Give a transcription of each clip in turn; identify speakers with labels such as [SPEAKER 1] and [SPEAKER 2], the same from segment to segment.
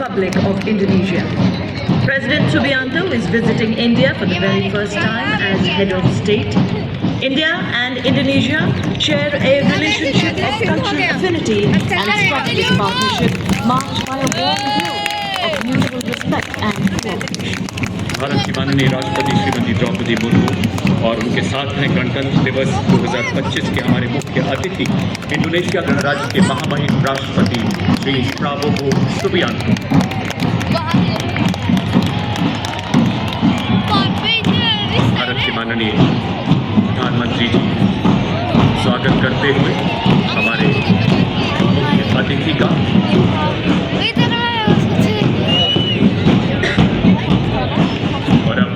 [SPEAKER 1] Republic of Indonesia. President Subianto is visiting India for the very first time as head of state. India and Indonesia share a relationship of cultural affinity and struck this partnership marked by a warm view of mutual respect and cooperation.
[SPEAKER 2] Bharat की माननीय राष्ट्रपति श्रीमती द्रौपदी मुर्मू और उनके साथ हैं गणतंत्र दिवस 2025 के हमारे मुख्य अतिथि इंडोनेशिया गणराज्य के महामहिम राष्ट्रपति श्री प्राबोवो सुबियांतो। भारत के माननीय प्रधानमंत्री जी स्वागत करते हुए हमारे मुख्य अतिथि का और अब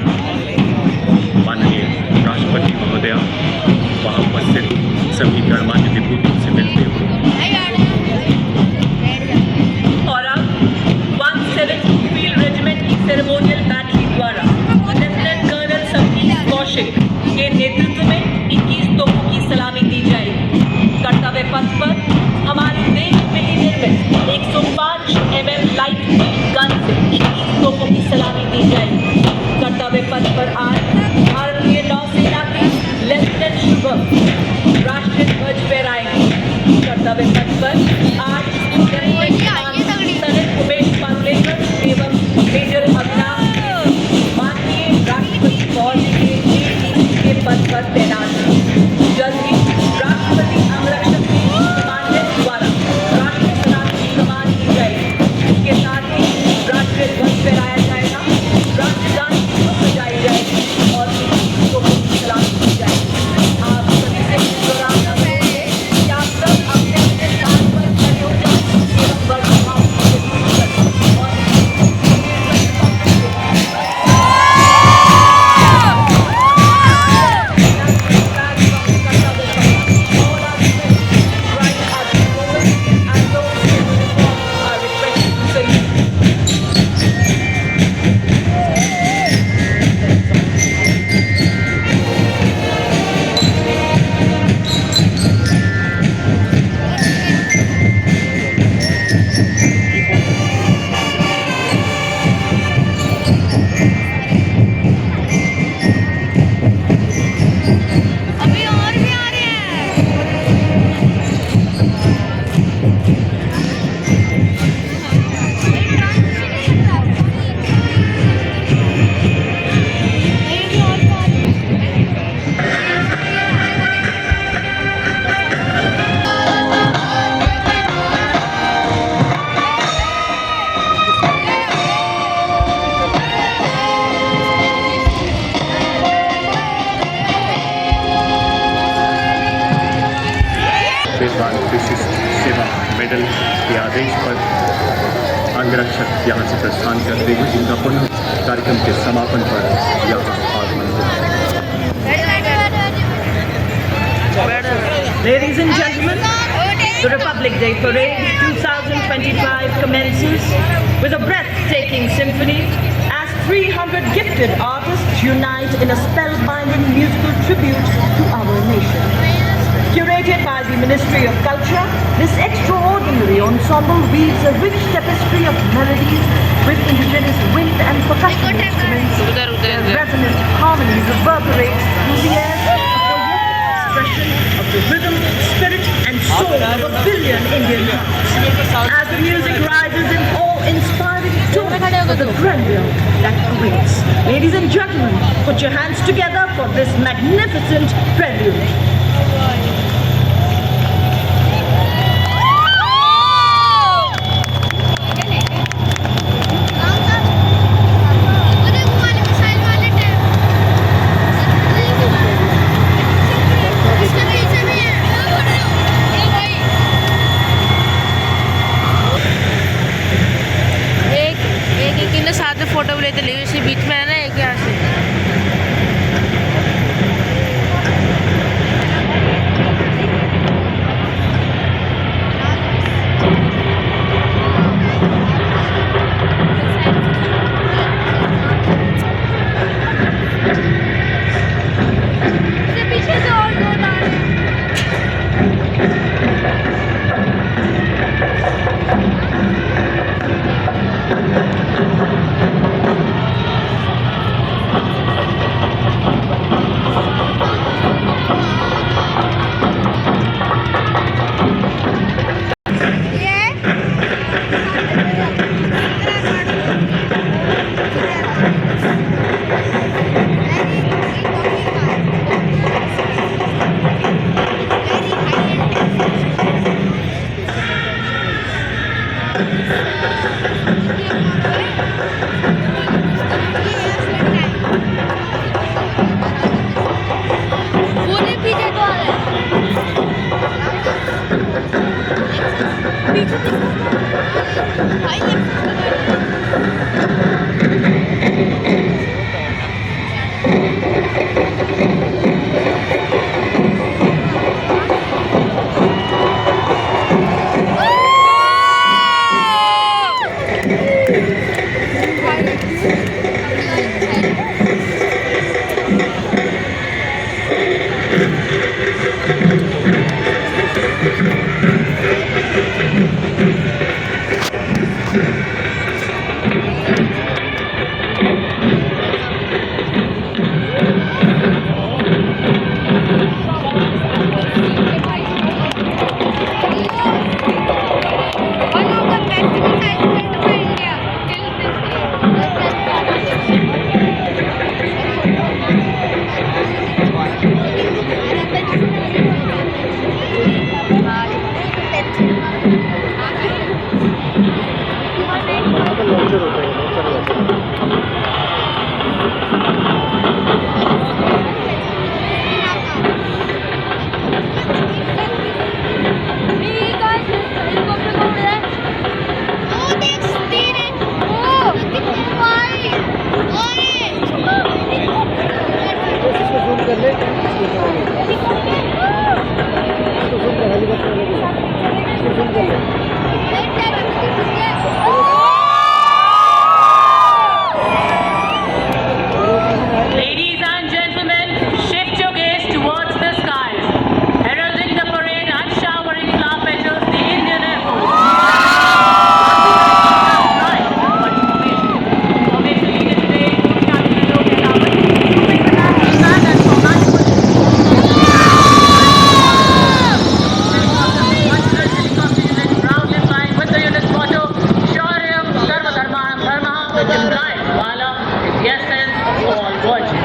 [SPEAKER 2] माननीय राष्ट्रपति महोदया वहाँ उपस्थित सभी गणमान्य विभूतियों से मिलते हुए
[SPEAKER 1] और अब 170 फील्ड रेजिमेंट की सेरेमोनियल बैटरी द्वारा लेफ्टिनेंट कर्नल संदीप कौशिक के नेतृत्व में 21 तोपों की सलामी दी जाएगी। कर्तव्य पथ पर हमारे देश में ही निर्मित 105 mm लाइट वेट गन से 21 तोपों की सलामी दी जाएगी। कर्तव्य पथ पर आज भारतीय नौसेना के लेफ्टिनेंट शुभम राष्ट्रीय ध्वज फहराएंगे। कर्तव्य पथ पर आज लेफ्टिनेंट उमेश पांगलेकर एवं मेजर अभिनाव माननीय राष्ट्रपति फौज के पद पर तैनात हैं। जल्द ही राष्ट्रपति अंगरक्षक कमांडेंट द्वारा राष्ट्रीय सलामी की कमान की जाएगी। इसके साथ ही राष्ट्रीय ध्वज फहराया जाएगा, राष्ट्रगान बजाई जाएगी और तोपों की सलामी की जाएगी। आप सभी से इस दौरान अनुरोध है कि आप सब अपने अपने स्थान पर खड़े हो जाएं एवं वर्तमान से दूर करें और
[SPEAKER 2] विशिष्ट सेवा मेडल के आदेश पर अंगरक्षक यहाँ से प्रस्थान करते हुए जिनका पुनः कार्यक्रम के समापन पर यहाँ आगमन होगा।
[SPEAKER 1] Ladies and gentlemen, the Republic Day Parade 2025 commences with a breathtaking symphony as 300 gifted artists unite in a spellbinding musical tribute to our nation. Curated by the Ministry of Culture, this extraordinary ensemble weaves a rich tapestry of melodies with indigenous wind and percussion instruments. Their resonant harmony reverberates through the air, a poetic expression of the rhythm, spirit and soul of a billion Indian hearts. As the music rises in awe-inspiring tone for the grandeur that awaits. Ladies and gentlemen, put your hands together for this magnificent prelude.
[SPEAKER 3] साथ में photo भी लेते इसी बीच में है ना एक यहाँ से। पूरे पीछे को आ रहा है।
[SPEAKER 1] Ladies and gentlemen, shift your gaze towards the skies. Heralding the parade and showering flower petals, the Indian Air Force. Right, formation leader today, Captain Alok Rawat, moving the national flag and for national proudly flying with the unit's motto, Shauryam Sarva Dharmanam Dharmah, which implies Vala is the essence of all virtues.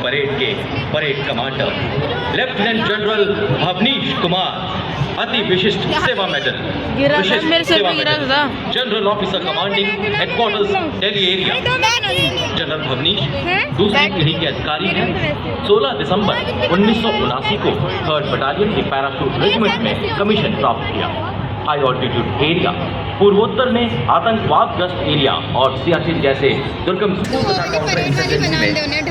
[SPEAKER 2] Parade के parade commander lieutenant general Bhavnish Kumar Ati Vishisht सेवा medal
[SPEAKER 3] गिरा था,
[SPEAKER 2] विशिष्ट
[SPEAKER 3] मेरे sir
[SPEAKER 2] सेवा
[SPEAKER 3] पे गिरा
[SPEAKER 2] medal,
[SPEAKER 3] था।
[SPEAKER 2] General officer commanding headquarters Delhi area. General Bhavnish दूसरी पीढ़ी के अधिकारी हैं। 16 दिसंबर 1979 को 3rd बटालियन के पैराशूट रेजिमेंट में कमीशन प्राप्त किया। हाई ऑल्टीट्यूड एरिया, पूर्वोत्तर में आतंकवाद ग्रस्त एरिया और सियाचिन जैसे दुर्गम में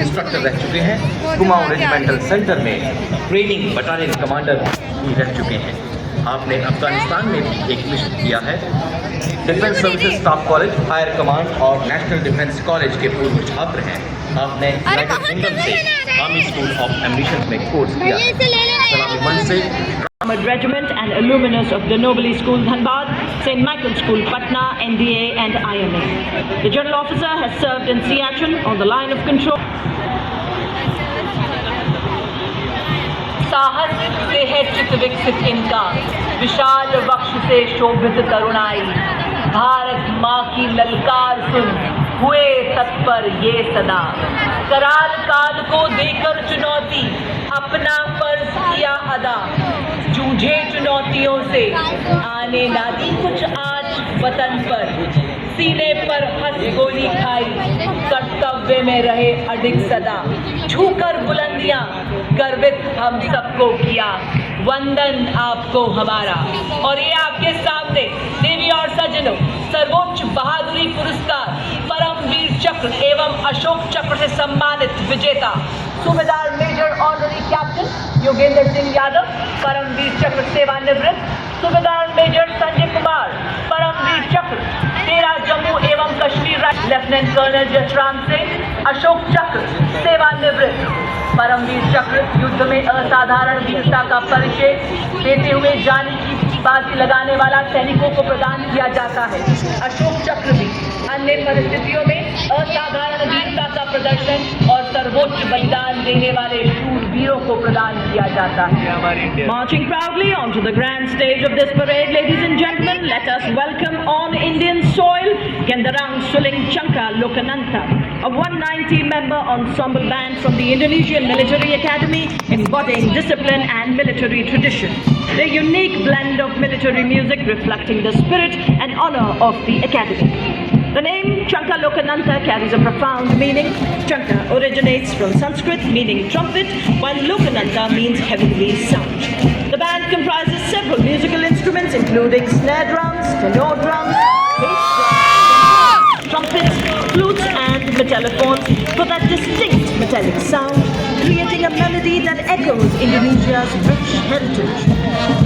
[SPEAKER 2] इंस्ट्रक्टर रह चुके हैं। कुमाऊं रेजिमेंटल सेंटर में ट्रेनिंग बटालियन कमांडर भी रह चुके हैं। आपने अफगानिस्तान में भी एक मिशन किया है। Defence services staff college, higher command और नेशनल डिफेंस कॉलेज के पूर्व छात्र हैं। आपने यूनाइटेड किंगडम से आर्मी स्कूल ऑफ एम्बिशन में कोर्स किया है। सलामी मंच से
[SPEAKER 1] Ahmed Regiment and alumnus of the Nobili School Dhanbad, St. Michael School Patna, NDA and IMA. The general officer has served in Siachen on the line of control. साहस से है चित विकसित इनका, विशाल वक्ष से शोभित तरुणाई। भारत माँ की ललकार सुन, हुए तत्पर ये सदा। कराल काल को देकर चुनौती, अपना फर्ज किया अदा। जूझे चुनौतियों से, आने ना दी कुछ आज वतन पर। सीने पर हंस गोली खाई, कर्तव्य में रहे अडिग सदा। छूकर बुलंदियां, गर्वित हम सबको किया। वंदन आपको हमारा। और ये आपके सामने देवी और सज्जनों, सर्वोच्च बहादुरी पुरस्कार परमवीर चक्र एवं अशोक चक्र से सम्मानित विजेता सूबेदार major honorary captain Yogendra Singh Yadav, Paramvir Chakra सेवानिवृत्त सूबेदार मेजर संजय कुमार, परमवीर चक्र 13 जम्मू एवं कश्मीर राज्य लेफ्टिनेंट कर्नल जसराम सिंह, अशोक चक्र सेवानिवृत्त। परमवीर चक्र युद्ध में असाधारण वीरता का परिचय देते हुए जाने की आतिशबाजी लगाने वाला सैनिकों को प्रदान किया जाता है। अशोक चक्र भी अन्य परिस्थितियों में असाधारण वीरता का प्रदर्शन और सर्वोच्च बलिदान देने वाले शूरवीरों को प्रदान किया जाता है। Marching proudly onto the grand stage of this parade, ladies and gentlemen, let us welcome on Indian soil Gendarang Suling Changka Lokananta, a 190-member ensemble band from the Indonesian Military Academy, embodying discipline and military tradition. Their unique blend of military music reflecting the spirit and honor of the academy. The name Changka Lokananta carries a profound meaning. Changka originates from Sanskrit meaning trumpet, while Lokananta means heavenly sound. The band comprises several musical instruments including snare drums, tenor drums, bass drums, trumpets, flutes and metallophones for that distinct metallic sound, creating a melody that echoes Indonesia's rich heritage.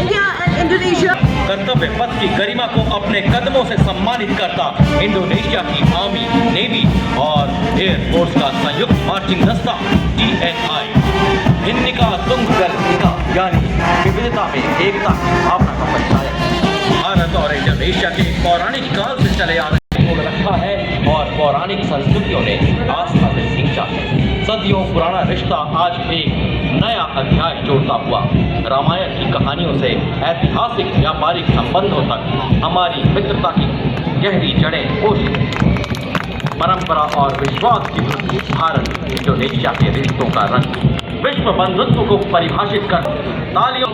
[SPEAKER 1] India and Indonesia
[SPEAKER 4] कर्तव्य पथ की गरिमा को अपने कदमों से सम्मानित करता Indonesia की आर्मी, नेवी और एयर फोर्स का संयुक्त मार्चिंग दस्ता DNI हिन्निका तुंगगल निका यानी विविधता में एकता की भावना का परिचायक भारत और इंडोनेशिया के पौराणिक काल से चले आने को रखा है और पौराणिक संस्कृतियों ने आस्था से सींचा है। सदियों पुराना रिश्ता आज एक नया अध्याय जोड़ता हुआ रामायण की कहानियों से ऐतिहासिक व्यापारिक संबंधों तक हमारी मित्रता की गहरी जड़ें पोषित परंपरा और विश्वास की वृद्धि भारत इंडोनेशिया के रिश्तों का रंग विश्व बंधुत्व को परिभाषित कर तालियों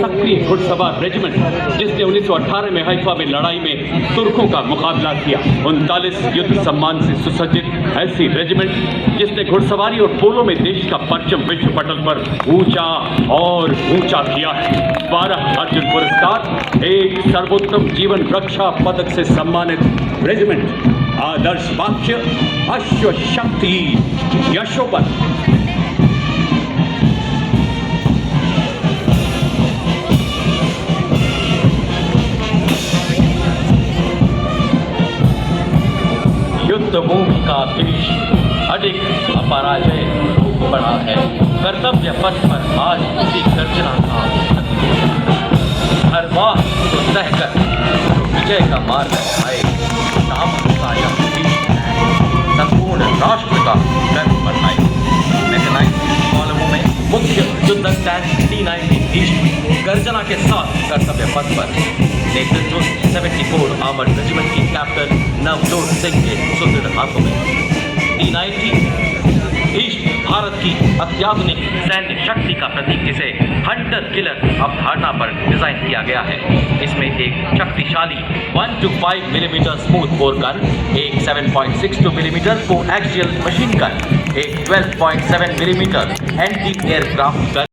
[SPEAKER 2] सक्रिय घुड़सवार रेजिमेंट जिसने 1918 में हैफा में लड़ाई में तुर्कों का मुकाबला किया, 39 युद्ध सम्मान से सुसज्जित ऐसी रेजिमेंट जिसने घुड़सवारी और पोलो में देश का परचम विश्व पटल पर ऊंचा और ऊंचा किया है। 12 अर्जुन पुरस्कार, एक सर्वोत्तम जीवन रक्षा पदक से सम्मानित रेजिमेंट, आदर्श वाक्य अश्व शक्ति यशोबल।
[SPEAKER 4] युद्ध भूमि का देश अधिक अपराजय रूप बढ़ा है। कर्तव्य पथ पर आज इसी गर्जना का हर बात को सहकर विजय का मार्ग आए का यह संपूर्ण राष्ट्र का गर्व बढ़ाए। मैकेनाइज्ड कॉलमों में मुख्य युद्धक टैंक T-90 ईस्ट गर्जना के साथ कर्तव्य पथ पर नेतृत्व 74 आर्मर्ड रेजिमेंट की कैप्टन नवजोत सिंह के सुदृढ़ हाथों में। T-90 ईस्ट भारत की अत्याधुनिक सैन्य शक्ति का प्रतीक, जिसे हंटर किलर अवधारणा पर डिजाइन किया गया है। इसमें एक शक्तिशाली 125 मिलीमीटर स्मूथ बोर गन, एक 7.62 मिलीमीटर को एक्सियल मशीन गन, एक 12.7 मिलीमीटर एंटी एयरक्राफ्ट गन।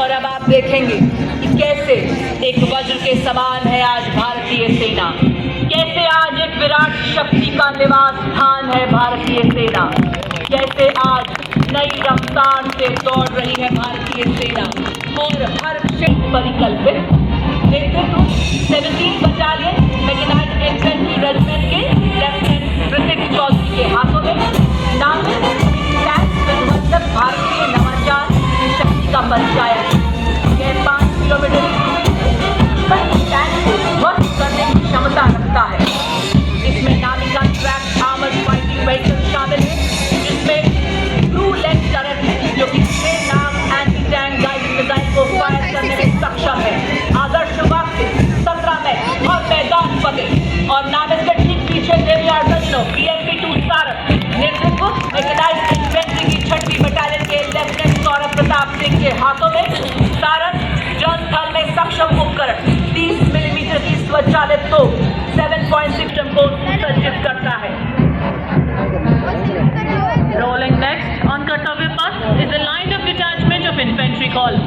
[SPEAKER 1] और अब आप देखेंगे कि कैसे एक वज्र के समान है आज भारतीय सेना, कैसे आज एक विराट शक्ति का निवास स्थान है भारतीय सेना, कैसे आज नई रफ्तार से दौड़ रही है भारतीय सेना और हर क्षेत्र परिकल्पित। नेतृत्व 17 बटालियन मैकेनाइज्ड इन्फेंट्री रेजिमेंट के लेफ्टिनेंट ऋतिक चौधरी के हाथों में। नाम मतलब भारतीय नवाचार शक्ति का परिचायक। यह 5 किलोमीटर टैंक को ध्वस्त करने की क्षमता रखता है। इसमें नामिका ट्रैक आर्मर्ड फाइटिंग व्हीकल शामिल है, जिसमें ब्लू लेंस टर्रेट है जो कि 6 नाम एंटी टैंक गाइडेड मिसाइल को फायर करने में सक्षम है। आदर्श वाक्य 17 में और मैदान फतेह। और नाम इसके ठीक पीछे BMP-2 सारथ। नेतृत्व मैकेनाइज्ड इन्फेंट्री की 6वीं बटालियन के लेफ्टिनेंट सौरभ प्रताप सिंह के हाथों में। सारथ जनस्थल में सक्षम उपकरण 30 मिलीमीटर की स्वचालित तोप 7.6 को सज्जित करता है।
[SPEAKER 5] Rolling next on Kartavya Path is a line of detachment of infantry called.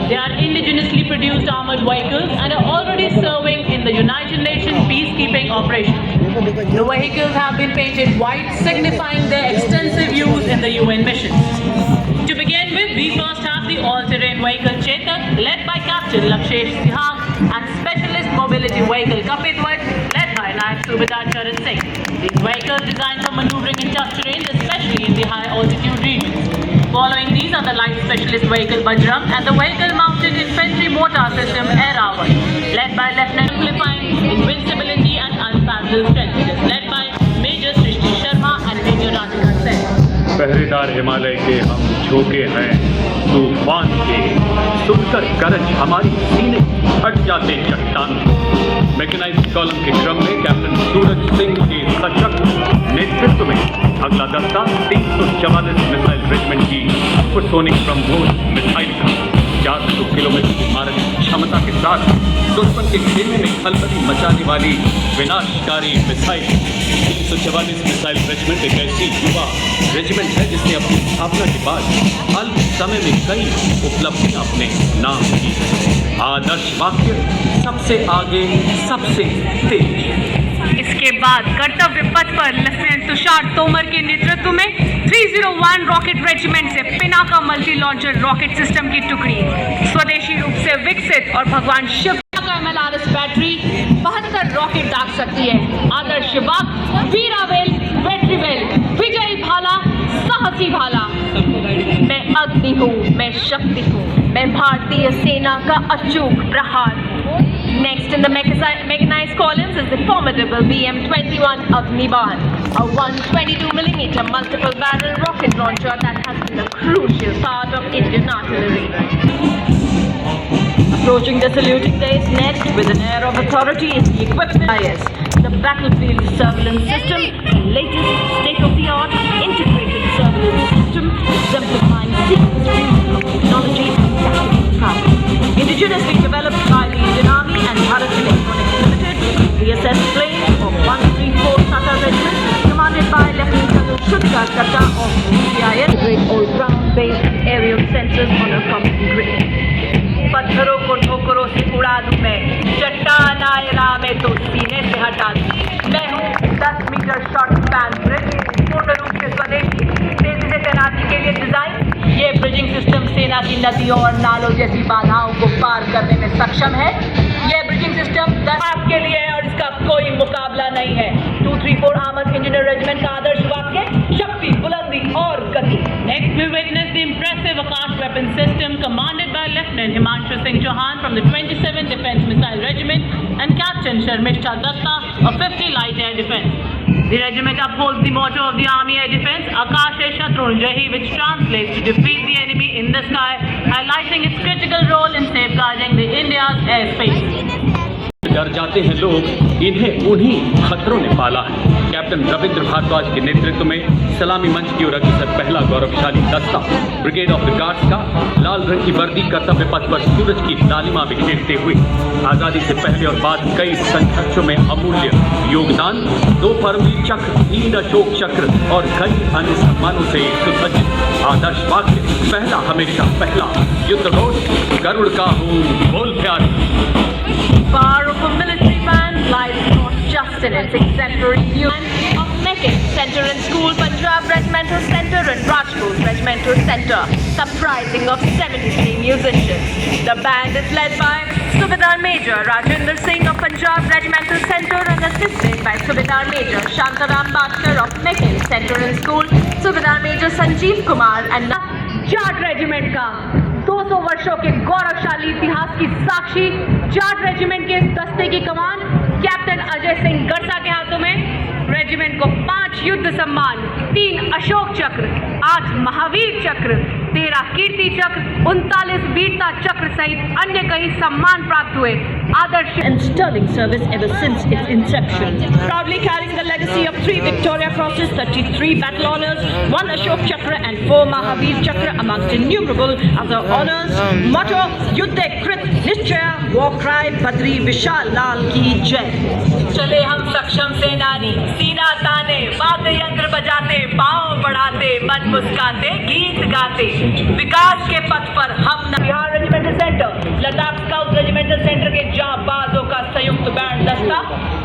[SPEAKER 5] They are indigenously produced armored vehicles and are already serving in the United Nations peacekeeping operations. The vehicles have been painted white, signifying their extensive use in the UN missions. To begin with, we first have the all-terrain vehicle Chetak, led by Captain Lakshesh Sihang, and Specialist Mobility Vehicle Kapitwat, led by Nayak Subedar Charan Singh. These vehicles designed for maneuvering in tough terrain, especially in the high altitude regions. Following these These are the light specialist vehicle Bajrang and the vehicle mounted infantry mortar system Airavan, led by Lieutenant amplifying invincibility and unparalleled strength. It is led by Major Srishti Sharma and Major Radhika Sen.
[SPEAKER 2] पहरेदार हिमालय के हम झोंके हैं तूफान के, सुनकर गरज हमारी सीने हट जाते चट्टान। मैकेनाइज्ड कॉलम के क्रम में कैप्टन सूरज सिंह के सशक्त नेतृत्व में अगला दस्ता 344 मिसाइल रेजिमेंट की सुपरसोनिक ब्रह्मोस मिसाइल का 400 किलोमीटर की मारक क्षमता के साथ दुश्मन के खेमे में खलबली मचाने वाली विनाशकारी मिसाइल। 344 मिसाइल रेजिमेंट एक ऐसी युवा रेजिमेंट है जिसने अपनी स्थापना के बाद अल्प समय में कई उपलब्धियां अपने नाम की। आदर्श वाक्य, सबसे आगे सबसे तेज।
[SPEAKER 5] इसके बाद कर्तव्य पथ पर लेफ्टिनेंट तुषार तोमर के नेतृत्व में 301 रॉकेट रेजिमेंट से Pinaka multi launcher rocket system की टुकड़ी स्वदेशी रूप से विकसित और भगवान शिव का MLRS बैटरी 72 रॉकेट दाग सकती है। आदर्श वाक्य, वीरावेल, वेट्रीवेल, विजयी भाला, साहसी भाला। मैं अग्नि हूँ, मैं शक्ति हूँ, मैं भारतीय सेना का अचूक प्रहार। Next in the mechanized columns is the formidable BM-21 Agniban, a 122mm multiple barrel rocket launcher that has been a crucial part of Indian artillery.
[SPEAKER 1] Approaching the saluting days next with an air of authority is the equipment IS, the battlefield surveillance system, the latest state-of-the-art integrated surveillance system exemplifying secret of technology and tactical prowess. Indigenously developed by the Indian Army and Bharat Electronics Limited, VSS planes of 134 Tata Regiment, commanded by Lieutenant Colonel Shutkar Tata of CIS, great all-ground based aerial sensors on a common grid. पत्थरों को ठोकरों से उड़ा दूं मैं, चट्टान आए राह में तो सीने से हटा दूं। मैं हूँ 10 मीटर शॉर्ट स्पैन ब्रिज, पूर्ण रूप से स्वदेशी, तेजी से तैनाती के लिए डिजाइन। ये ब्रिजिंग सिस्टम सेना की नदियों और नालों जैसी बाधाओं को पार करने में सक्षम है। ये ब्रिजिंग सिस्टम 10 आपके लिए है और इसका कोई मुकाबला नहीं है। 234 आर्मर्ड इंजीनियर रेजिमेंट का आदर्श वाक्य, शक्ति, बुलंदी और गति।
[SPEAKER 5] Next we witness the impressive Akash weapon system commanded by Lieutenant Himanshu Singh Chauhan from the 27th Defence Missile Regiment and Captain Sharmishta Datta of 50 Light Air Defence. The regiment upholds the motto of the Army Air Defence, Akash Shatrun Jahi, which translates to defeat the enemy in the sky, highlighting its critical role in safeguarding the India's airspace.
[SPEAKER 2] डर जाते हैं लोग, इन्हें उन्हीं खतरों ने पाला है। कैप्टन रविंद्र भारद्वाज के नेतृत्व में सलामी मंच की ओर अग्रसर पहला गौरवशाली दस्ता ब्रिगेड ऑफ द गार्ड्स का लाल रंग की वर्दी कर्तव्य पथ पर सूरज की लालिमा बिखेरते हुए आजादी से पहले और बाद कई संघर्षों में अमूल्य योगदान, 2 परमवीर चक्र, 3 अशोक चक्र और कई अन्य सम्मानों से सुसज्जित। आदर्श वाक्य, पहला हमेशा पहला, युद्ध घोष, गरुड़ का हूँ बोल प्यारी।
[SPEAKER 5] Power of a military band lies not just in its exemplary use of Meccan Center and School, Punjab Regimental Center and Rajput Regimental Center, comprising of 73 musicians. The band is led by Subedar Major Rajinder Singh of Punjab Regimental Center and assisted by Subedar Major Shantaram Bhaskar of Meccan Center and School, Subedar Major Sanjeev Kumar and Jat regiment का 200 वर्षों के गौरवशाली इतिहास की साक्षी Jat regiment के इस दस्ते की कमान कैप्टन अजय सिंह गरसा के हाथों में। रेजिमेंट को 5 युद्ध सम्मान, 3 अशोक चक्र, 8 महावीर चक्र, 13 कीर्ति चक्र, 39 वीरता चक्र सहित अन्य कई सम्मान प्राप्त हुए। आदर्श
[SPEAKER 1] and sterling service ever since its inception. Proudly carrying the legacy of 3 Victoria Crosses, 33 battle honors, 1 Ashok Chakra and 4 Mahavir Chakra amongst innumerable other honors. Motto, Yuddhe Krit Nischaya, war cry, Badri Vishal Lal ki jai.
[SPEAKER 5] चले हम सक्षम सेनानी, सीना ताने, वाद्य यंत्र बजाते, पांव बढ़ाते, मन मुस्काते, गीत गाते, विकास के पथ पर हम Bihar regimental centre, Ladakh scout regimental centre के जांबाजों का संयुक्त बैंड दस्ता।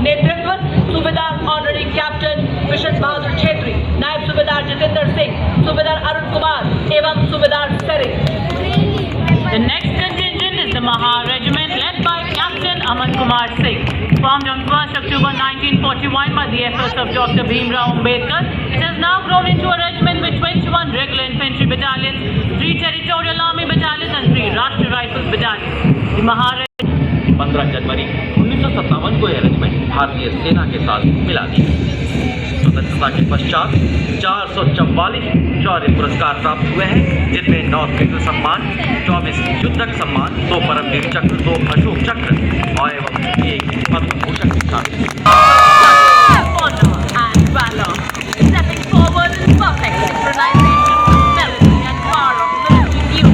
[SPEAKER 5] नेतृत्व सूबेदार honorary captain vision Bahadur Chhetri, नायब सूबेदार जितेंद्र सिंह, सूबेदार अरुण कुमार एवं सूबेदार सरित। The next contingent is the Maha Regiment led by Captain Aman Kumar Singh. Formed on 1st October 1941 by the efforts of Dr. Bhimrao Ambedkar, it has now grown into a regiment with 21 regular infantry battalions, 3 territorial army battalions and 3 Rashtriya Rifles battalions. The Maharashtra
[SPEAKER 4] 15 जनवरी 1957 को यह regiment भारतीय सेना के साथ मिला दी। स्वतंत्रता के पश्चात 444 शौर्य पुरस्कार प्राप्त हुए हैं, जिनमें 9 कृष्ण सम्मान, 24 युद्धक सम्मान, 2 परमवीर चक्र, 2 अशोक चक्र और एवं 1 पद्म भूषण के साथ।
[SPEAKER 5] Stepping forward in perfect synchronization with military and power of military view,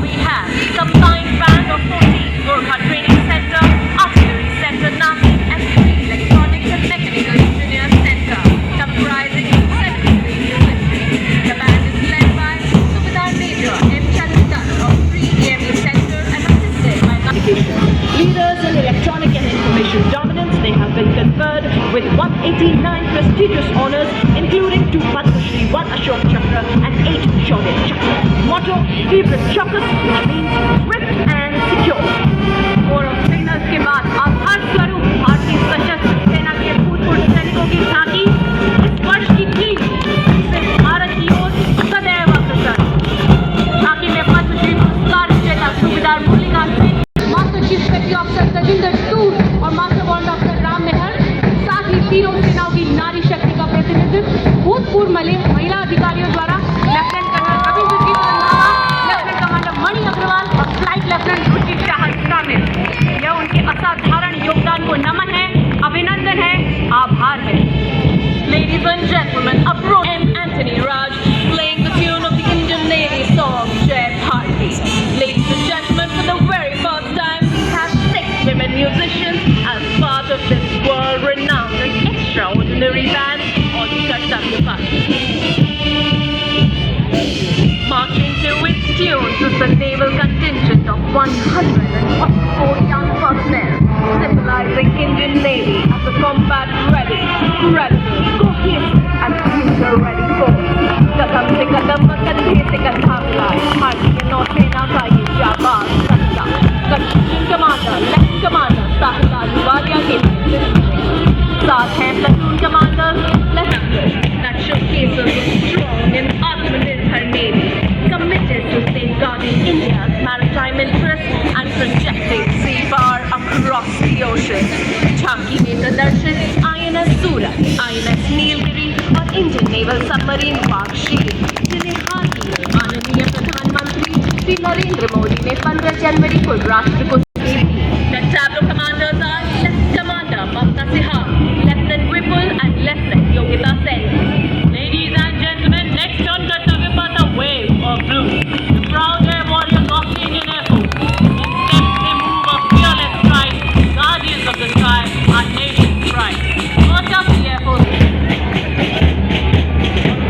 [SPEAKER 5] we have combined band of 14 Gorkha Training Center, Artillery Center, Nami, and 3 Electronics and Mechanical Engineers Center, comprising 73 musicians. The band is led by Subedar Major M. Chandra of 3 AME Center and assisted by
[SPEAKER 1] Leaders in electronic and information dominance, they have been conferred with 189 prestigious honors, including 2 Padma Shri, 1 Ashok Chakra and 8 Shaurya Chakra. Motto, Vibrat Chaukas, which means swift and secure.
[SPEAKER 5] और signals के बाद आभार स्वरूप भारतीय सशस्त्र सेना के भूतपूर्व सैनिकों की झांकी इस वर्ष की थीम सिर्फ भारत की ओर सदैव अग्रसर। झांकी में पद्मश्री पुरस्कार विजेता सूबेदार Murlikant Singh, master chief secretary officer Tajinder tour और मास्टर बॉन्ड डॉक्टर राम मेहर, साथ ही तीनों सेनाओं की नारी शक्ति का प्रतिनिधित्व भूतपूर्व महिला अधिकारियों द्वारा lieutenant colonel Ravindrajeet Randhawa, lieutenant commander Mani Agarwal और फ्लाइट लेफ्टिनेंट रुचि शाह शामिल। यह उनके असाधारण योगदान को नमन है, अभिनंदन है, आभार है। Ladies and gentlemen, approach M. Anthony Raj playing the tune of the Indian Navy song Jai Bharati. Ladies and gentlemen, for the very first time, we have 6 women musicians as part of this world-renowned and extraordinary band on Kartavya Path. Marching to its tunes is the naval contingent of 144 young personnel, symbolizing Indian Navy as a combat-ready, credible, cohesive and future-ready force. कदम से कदम व कंधे से कंधा मिलाए भारतीय नौसेना का ये जाबाज सत्ता। कंट्रोलिंग कमांडर, लेफ्ट कमांडर साहिल अहलूवालिया के साथ हैं platoon commander, lieutenant that showcases a strong and Atmanirbhar Navy committed to safeguarding India's maritime interests and projecting sea power across the ocean. झांकी में प्रदर्शित INS सूरत, INS नीलगिरी और इंडियन नेवल सबमरीन वार्कशीट, जिन्हें हाल ही में माननीय प्रधानमंत्री श्री नरेंद्र मोदी ने 15 जनवरी को राष्ट्र को सौंपी। The tableau commanders are Lieutenant Commander Mamta Sihar, Lieutenant Vipul and Lieutenant Yogita Sen. Ladies and gentlemen, next on Kartavya Path, a wave of blue. The proud air warriors of the Indian Air Force. In steps they move a fearless stride, guardians of the sky, our nation's pride. First up the Air Force.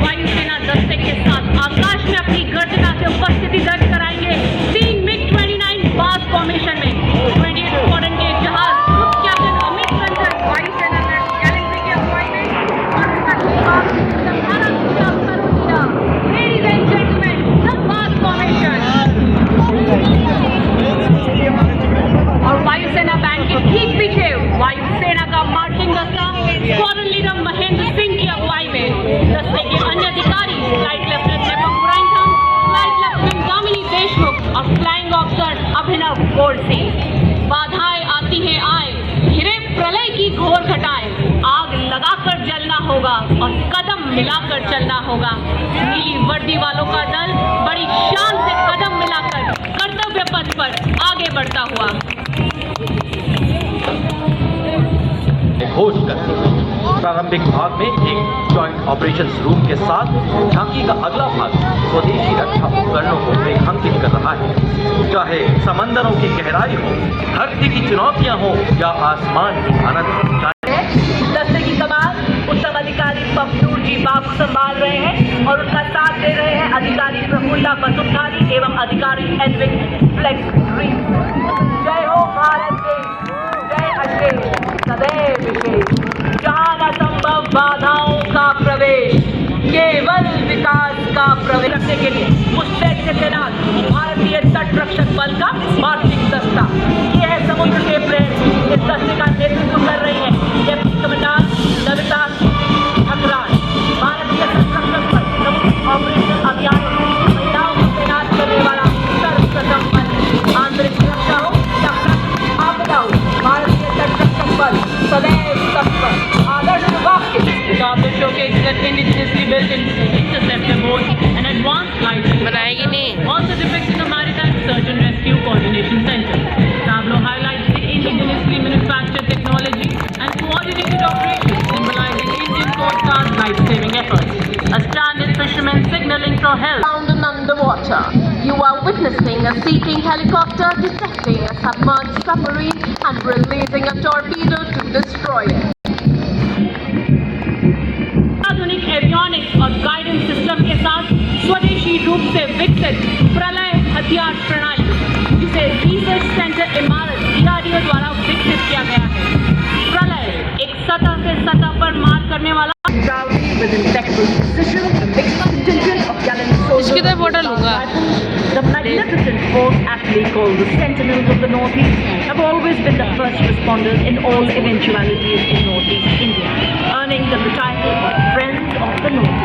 [SPEAKER 5] वायुसेना दस्ते के साथ आकाश में अपनी गर्जना से उपस्थिति दर्ज कराएंगे 3 MiG-29 बास फॉर्मेशन में 28 स्क्वाड्रन के जहाज कैप्टन अमित रंजन वायुसेना में गैलेक्सी के अगुवाई में और Ladies and gentlemen, the बास फॉर्मेशन और वायुसेना बैंड के ठीक पीछे वायुसेना का मार्चिंग दस्ता स्क्वाड्रन लीडर महेंद्र सिंह की अगुवाई में दस्ते के अन्य अधिकारी फ्लाइट लेफ्टिनेंट दीपक मुराइथम, फ्लाइट लेफ्टिनेंट दामिनी देशमुख और फ्लाइंग ऑफिसर अभिनव गोडसे। बाधाएं आती हैं आए, घिरे प्रलय की घोर घटाएं, आग लगाकर जलना होगा और कदम मिलाकर चलना होगा। नीली वर्दी वालों का दल बड़ी शान से कदम मिलाकर कर्तव्य पथ पर आगे बढ़ता हुआ
[SPEAKER 4] घोष करती है। प्रारंभिक भाग में एक जॉइंट ऑपरेशंस रूम के साथ झांकी का अगला भाग स्वदेशी रक्षा उपकरणों को रेखांकित कर रहा है। चाहे समंदरों की गहराई हो, धरती की चुनौतियां हो या आसमान की अनंत ऊंचाई।
[SPEAKER 1] दस्ते की कमान उत्तम अधिकारी पफनूर जी बाबू संभाल रहे हैं और उनका साथ दे रहे हैं अधिकारी प्रफुल्ला बसुमतारी एवं अधिकारी एडविन फ्लेक्स ग्रीन। जय हो भारत देश, जय अजय सदैव विशेष, जहां न संभव बाधाओं का प्रवेश, केवल विकास का प्रवेश करने के लिए मुस्तैद से तैनात भारतीय तट रक्षक बल का मार्चिंग दस्ता। ये है समुद्र के प्रेम। इस दस्ते का नेतृत्व कर
[SPEAKER 5] built-in interceptor boat, and advanced lighting.
[SPEAKER 3] बनाएगी नहीं.
[SPEAKER 5] Also depicting a maritime search and rescue coordination center. Tableau highlights the indigenously manufactured technology and coordinated operations, symbolizing Indian Coast Guard's life-saving efforts. A stranded fisherman signaling for help.
[SPEAKER 6] Found and underwater. You are witnessing a seeking helicopter detecting a submerged submarine and releasing a torpedo to destroy it.
[SPEAKER 5] आधुनिक avionics और guidance system के साथ स्वदेशी रूप से विकसित प्रलय हथियार प्रणाली, जिसे रिसर्च सेंटर इमारत DRDO द्वारा विकसित किया गया है. प्रलय एक सतह से सतह पर मार करने वाला
[SPEAKER 1] Proudly with impeccable precision, a mixed contingent of gallant soldiers.
[SPEAKER 3] इसकी तो फोटो लूंगा.
[SPEAKER 1] The magnificent fourth athlete called the Sentinels of the Northeast have always been the first responders in all eventualities in Northeast India, earning them the title of Friends of the North.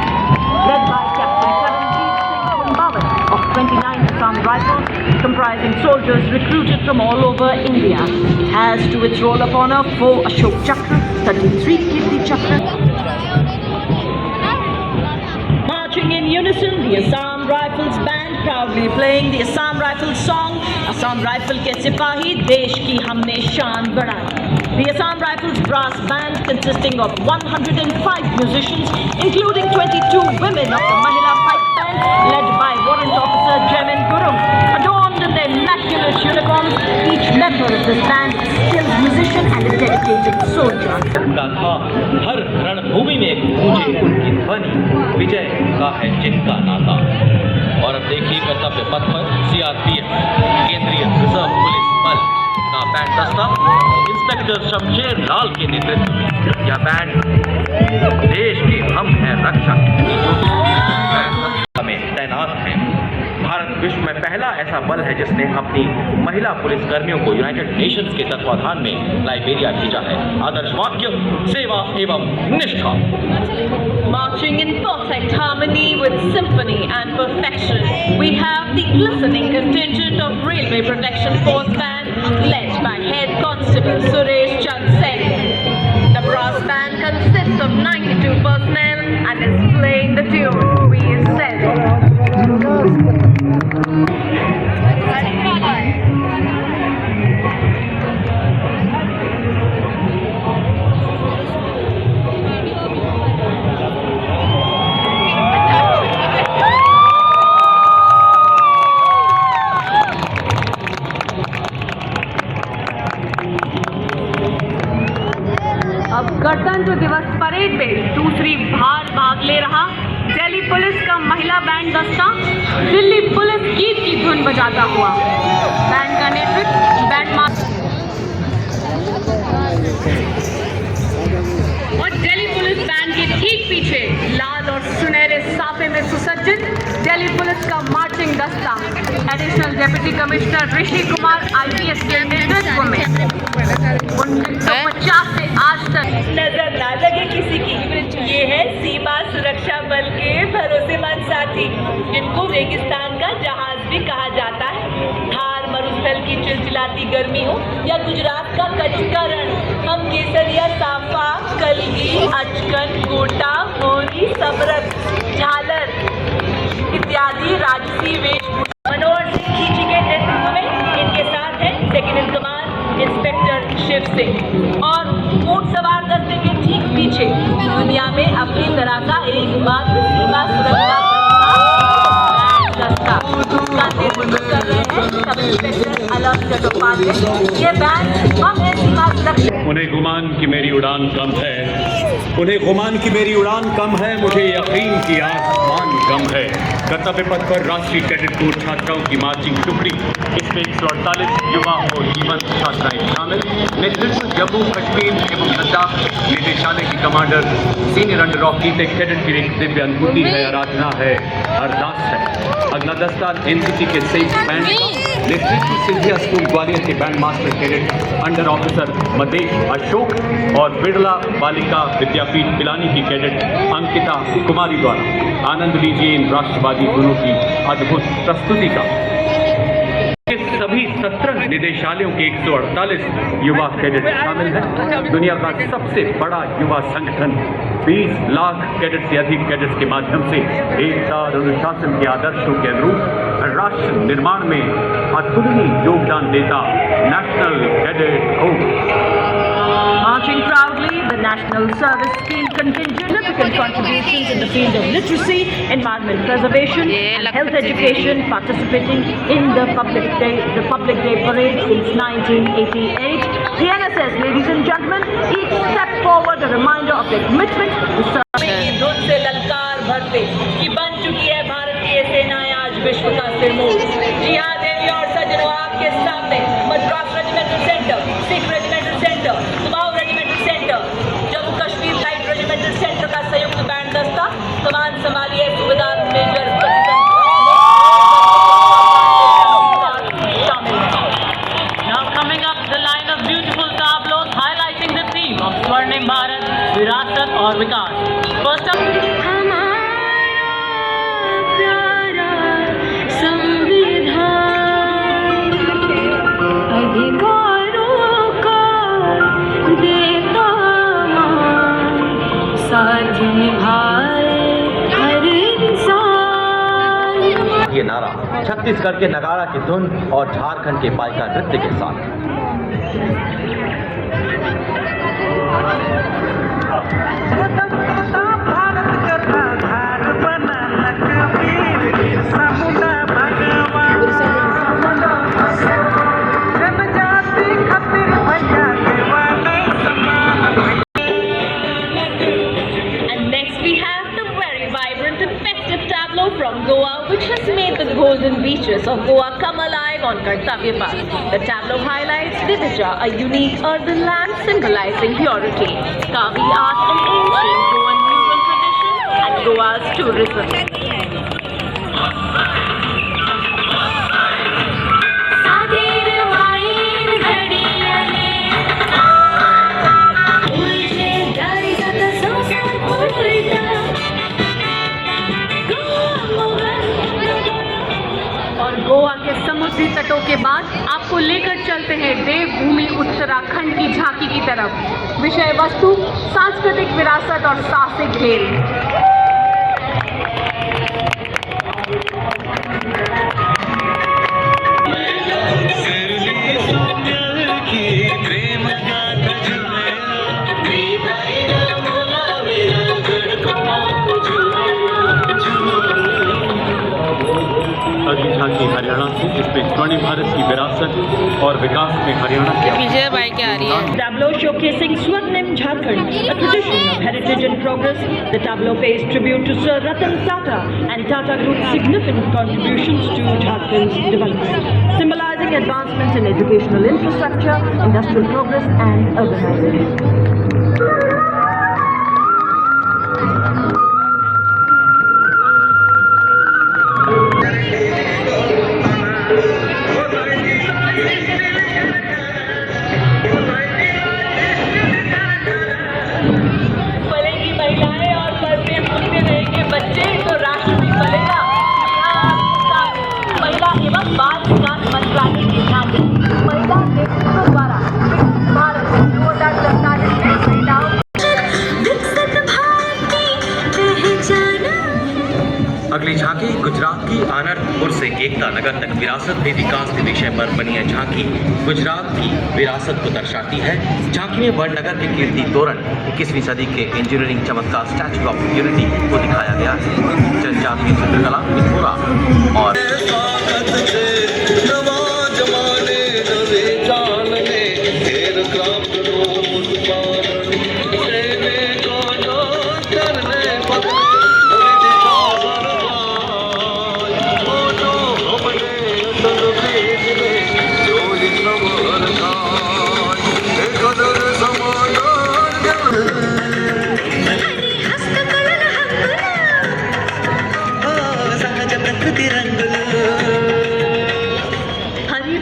[SPEAKER 1] Led by Captain Karanjeet Singh Kumbhawan of 29 Assam Rifles, comprising soldiers recruited from all over India, it has to its roll of honor 4 Ashok Chakra, 33 Kirti Chakra. Marching in unison, the Assam Rifles Band proudly playing the Assam Rifles song, Assam Rifle ke Sipahi, Desh ki humne shaan badhai. The Assam Rifles Brass Band, consisting of 105 musicians, including 22 women of the Mahila Pipe Band, led by Warrant Officer Jemin Gurung, adorned in their immaculate uniforms. Each member of this band is a skilled musician and a dedicated soldier.
[SPEAKER 4] का था हर रणभूमि में गूंजे उनकी ध्वनि, विजय का है जिनका नाता. और अब देखिए कर्तव्य पथ पर CRPF केंद्रीय रिजर्व पुलिस बल का बैंड दस्ता इंस्पेक्टर शमशेर लाल के नेतृत्व में. यह बैंड देश के हम हैं रक्षक में तैनात हैं. भारत विश्व में पहला ऐसा बल है जिसने अपनी महिला पुलिस कर्मियों को यूनाइटेड नेशंस के तत्वाधान में लाइबेरिया भेजा है. आदर्श वाक्य सेवा एवं निष्ठा.
[SPEAKER 6] Marching in perfect harmony with symphony and perfection, we have the glistening contingent of Railway Protection Force Band, led by Head Constable Suresh Chand Sen. The brass band consists of 92 personnel and is playing the tune We Said.
[SPEAKER 5] अब गणतंत्र दिवस parade में दूसरी बार भाग ले रहा Delhi police का महिला बैंड दस्ता दिल्ली पुलिस गीत की धुन बजाता हुआ. बैंड का नेतृत्व बैंड मास्टर और दिल्ली पुलिस बैंड के ठीक पीछे लाल और सुनहरे साफे में सुसज्जित दिल्ली पुलिस का मार्चिंग दस्ता additional deputy commissioner Rishi Kumar IPS के नेतृत्व में 1950 से आज तक
[SPEAKER 1] नजर ना लगे किसी की, ये है सीमा सुरक्षा बल के भरोसेमंद साथी, जिनको रेगिस्तान का जहाज भी कहा जाता है. थार मरुस्थल की चिलचिलाती गर्मी हो या गुजरात का कच्छ का रण, हम केसरिया साफा, कलगी, अचकन, गोटा, मोरी, समरक, झालर इत्यादि राजसी वेशभूषा मनोहर सिंह खींची के नेतृत्व में इनके साथ हैं second in command inspector Shiv Singh. और ऊंट सवार दस्ते के ठीक पीछे दुनिया में अपनी तरह का एकमात्र सीमा सुरक्षा दस्ता का नेतृत्व कर रहे हैं सब इंस्पेक्टर अलग चट्टोपाध्याय. ये बैंड हम है सीमा सुरक्षा.
[SPEAKER 2] उन्हें गुमान कि मेरी उड़ान कम है, उन्हें गुमान कि मेरी उड़ान कम है, मुझे यकीन कि आसमान कम है. कर्तव्य पथ पर राष्ट्रीय कैडेट कोर छात्राओं की मार्चिंग टुकड़ी, इसमें 148 युवा और जीवंत छात्राएं शामिल. नेतृत्व जम्मू कश्मीर एवं लद्दाख निदेशालय की commander senior under officer cadet की एक दिव्य अनुभूति है, आराधना है, अरदास है. अगला दस्ता NCC के सेफ बैंड का नेतृत्व सिंधिया स्कूल ग्वालियर के band master cadet under officer Madesh Ashok और बिरला बालिका विद्यापीठ पिलानी की कैडेट अंकिता कुमारी द्वारा आनंद लीजिए इन राष्ट्रवादी गुणों की अद्भुत प्रस्तुति का. सभी 17 निदेशालयों के 148 युवा कैडेट शामिल हैं. दुनिया का सबसे बड़ा युवा संगठन 20 लाख कैडेट से अधिक कैडेट्स के माध्यम से एकता और अनुशासन के आदर्शों के अनुरूप राष्ट्र निर्माण में अतुलनीय योगदान देता national cadet corps.
[SPEAKER 1] Marching proudly, the National Service Scheme contains significant contributions in the field of literacy, environment preservation, and health education, participating in the Public Day Parade since 1988. The NSS, ladies and gentlemen, each step forward a reminder of their commitment to serve.
[SPEAKER 6] धुन से ललकार भरते कि बन चुकी है भारतीय सेनाएं आज विश्व का सिरमौर। जी हाँ देवी और सज्जनों, आपके सामने Madras regimental centre, Sikh regimental centre, Kumaon regimental centre, Jammu Kashmir light regimental centre का संयुक्त बैंड दस्ता कमान संभालिए सूबेदार मेजर शामिल है।
[SPEAKER 5] Now coming up, the line of beautiful tableaux highlighting the theme of Swarnim Bharat, Virasat और विकास। First up,
[SPEAKER 7] ये नारा छत्तीसगढ़ के नगाड़ा की धुन और झारखंड के पाइका नृत्य के साथ।
[SPEAKER 6] from Goa, which has made the golden beaches of Goa come alive on Kartavya Path. The tableau highlights Divija, a unique earthen land symbolizing purity, Kavi art, an ancient Goan mural tradition, and Goa's tourism.
[SPEAKER 5] Goa के समुद्री तटों के बाद आपको लेकर चलते हैं देवभूमि उत्तराखंड की झांकी की तरफ। विषय वस्तु सांस्कृतिक विरासत और साहसिक खेल।
[SPEAKER 2] अगली झांकी हरियाणा से, जिसमें स्वर्णिम भारत की विरासत और विकास में हरियाणा की
[SPEAKER 3] पीछे बाइक आ रही है।
[SPEAKER 1] Tableau showcasing Swarnim Jharkhand, a tradition of heritage and progress. The tableau pays tribute to Sir Ratan Tata and Tata Group's significant contributions to Jharkhand's development, symbolizing advancements in educational infrastructure, industrial progress, and urbanization.
[SPEAKER 7] अगली झांकी गुजरात की आनंदपुर से एकता नगर तक विरासत में विकास के विषय पर बनी है झांकी गुजरात की विरासत को दर्शाती है। झांकी में वड़नगर के कीर्ति तोरण 21वीं सदी के इंजीनियरिंग चमत्कार स्टैच्यू ऑफ यूनिटी को दिखाया गया है। जनजातीय चित्रकला मिथुरा और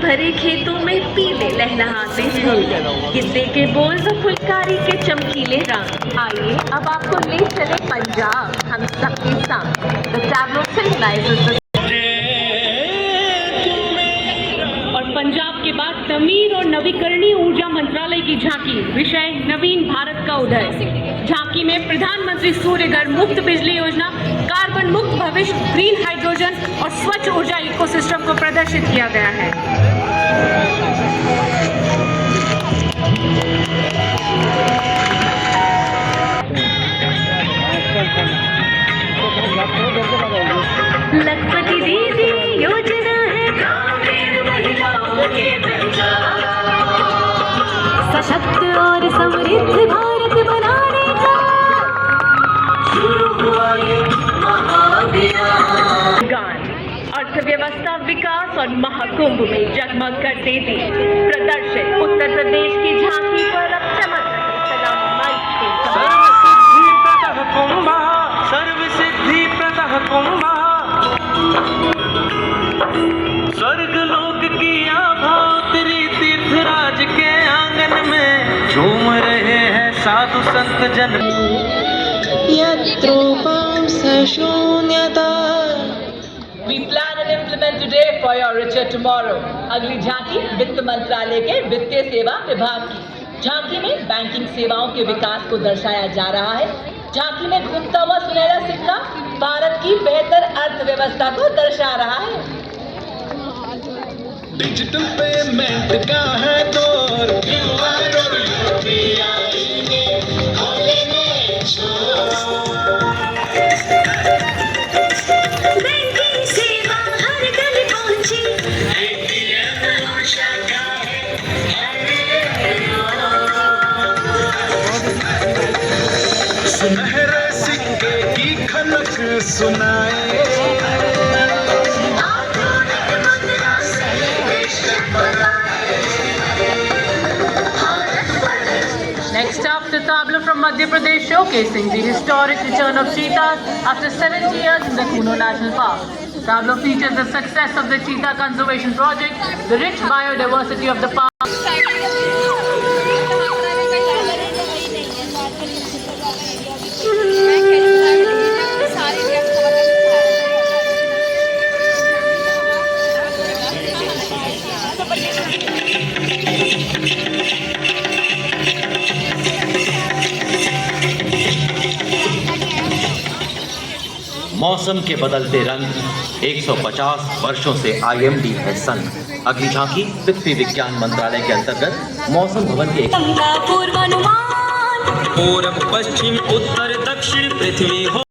[SPEAKER 6] भरे खेतों में पीले लहलहाते हैं, गिद्दे के बोल व फुलकारी के चमकीले रंग। आइए अब आपको ले चले पंजाब, हम सबके साथ। The tableau symbolizes the
[SPEAKER 5] और पंजाब के बाद तमीर और नवीकरणीय ऊर्जा मंत्रालय की झांकी। विषय नवीन भारत का उदय। झांकी झांकी में प्रधानमंत्री सूर्य घर मुक्त बिजली योजना, कार्बन मुक्त भविष्य, ग्रीन हाइड्रोजन और स्वच्छ ऊर्जा इकोसिस्टम को प्रदर्शित किया गया है।
[SPEAKER 6] लखपति दीदी योजना है ग्रामीण महिलाओं के बेटा, सशक्त और समृद्ध भारत बनाने का शुरू हुआ ये महाअभियान।
[SPEAKER 1] अर्थव्यवस्था विकास और महाकुंभ में जगमग करते थे प्रदर्शित उत्तर प्रदेश की झांकी पर अब चमक चला मंच के
[SPEAKER 4] सर्वसिद्धि प्रतः कुंभा, स्वर्ग लोक की आभा तेरी तीर्थराज के आंगन में झूम रहे हैं साधु संत जन।
[SPEAKER 6] We plan and implement today for your richer tomorrow. अगली झांकी वित्त मंत्रालय के वित्तीय सेवा विभाग की। झांकी में बैंकिंग सेवाओं के विकास को दर्शाया जा रहा है। झांकी में घूमता हुआ सुनहरा सिक्का भारत की बेहतर अर्थव्यवस्था को दर्शा रहा है।
[SPEAKER 8] डिजिटल पेमेंट का है दौर, क्यूआर और यूपीआई ने खोले नए छोर। बैंकिंग सेवा हर गली पहुंची, एटीएम और शाखाएं सुनहरे सिक्के की खनक सुनाए।
[SPEAKER 5] Next up, the tableau from Madhya Pradesh showcasing the historic return of cheetahs after 70 years in the Kuno National Park. Tableau features the success of the cheetah conservation project, the rich biodiversity of the park.
[SPEAKER 7] मौसम के बदलते रंग 150 वर्षों से IMD है संग। अगली झांकी पृथ्वी विज्ञान मंत्रालय के अंतर्गत मौसम भवन के
[SPEAKER 6] पूर्वानुमान,
[SPEAKER 4] पूर्व पश्चिम उत्तर दक्षिण पृथ्वी हो